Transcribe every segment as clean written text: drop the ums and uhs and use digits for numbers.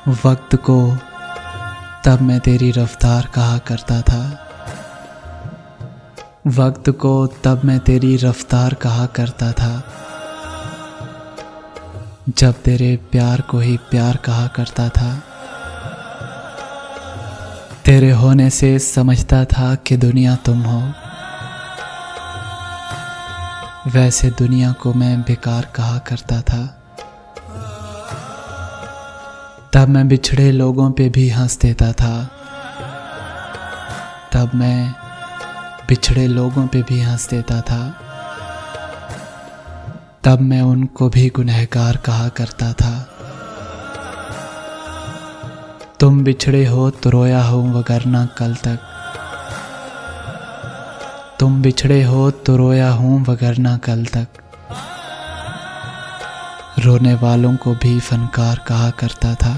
वक्त को तब मैं तेरी रफ्तार कहा करता था। वक्त को तब मैं तेरी रफ्तार कहा करता था, जब तेरे प्यार को ही प्यार कहा करता था। तेरे होने से समझता था कि दुनिया तुम हो, वैसे दुनिया को मैं बेकार कहा करता था। तब मैं बिछड़े लोगों पे भी हंस देता था, तब मैं बिछड़े लोगों पे भी हंस देता था। तब मैं उनको भी गुनहगार कहा करता था। तुम बिछड़े हो तो रोया हूँ वगरना कल तक, तुम बिछड़े हो तो रोया हूँ वगरना कल तक। रोने वालों को भी फनकार कहा करता था।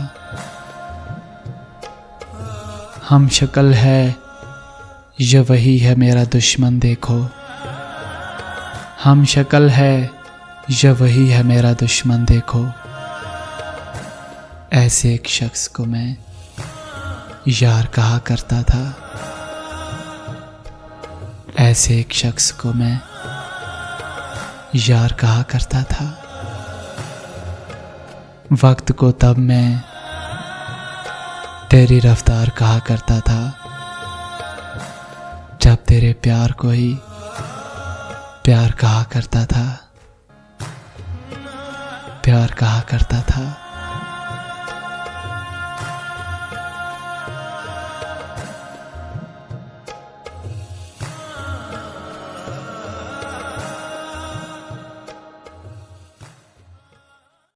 हम शक्ल है ये वही है मेरा दुश्मन देखो, हम शक्ल है ये वही है मेरा दुश्मन देखो। ऐसे एक शख्स को मैं यार कहा करता था, ऐसे एक शख्स को मैं यार कहा करता था। वक्त को तब मैं तेरी रफ्तार कहा करता था, जब तेरे प्यार को ही प्यार कहा करता था, प्यार कहा करता था।